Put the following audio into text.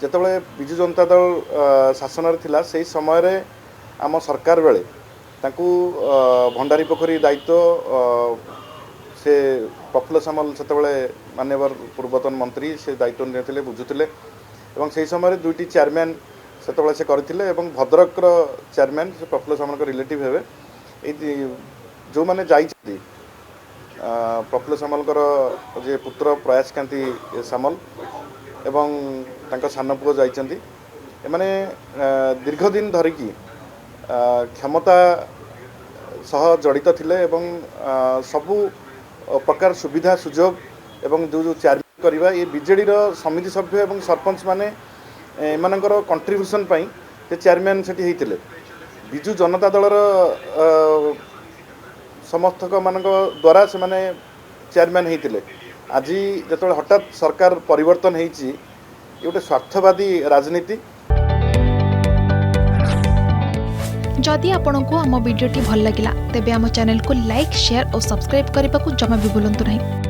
ଯେତେବେଳେ ବିଜୁ ଜନତା ଦଳ ଶାସନରେ ଥିଲା ସେହି ସମୟରେ ଆମ ସରକାର ବେଳେ ତାଙ୍କୁ ଭଣ୍ଡାରୀ ପୋଖରୀ ଦାୟିତ୍ୱ से प्रफुल्ल सामल सेतबले मान्यवर पूर्वतन मंत्री से दायित्व नहीं बुझुले और से समय दुईटी चेयरमैन सेतबले से करथिले एवं भद्रक चेयरमैन से प्रफुल्ल सामल रिलेटिव हेबे जो मैंने जाइछथि प्रफुल्ल सामल जे पुत्र प्रयासकांति सामल एवं तांका सान पुओ जाइछन्ति एमाने दीर्घ दिन धरिकी क्षमता सह जड़ित थिले एवं सबु प्रकार सुविधा सुजोग एवं जो चेयरमैन करवा ये बीजेडी समिति सभ्य एवं सरपंच माने एमानकर कंट्रीब्यूशन पई से चेयरमैन सेठी हेतिले बिजू जनता दलर समर्थक मानक द्वारा से माने चेयरमैन हेतिले आज जतबे हठात सरकार परिवर्तन हेछि ये गोटे स्वार्थवादी राजनीति। जदि आपंक आम भिडी भल लगा तेब आम चैनल को लाइक शेयर और सब्सक्राइब करने को जमा भी भूलु नहीं।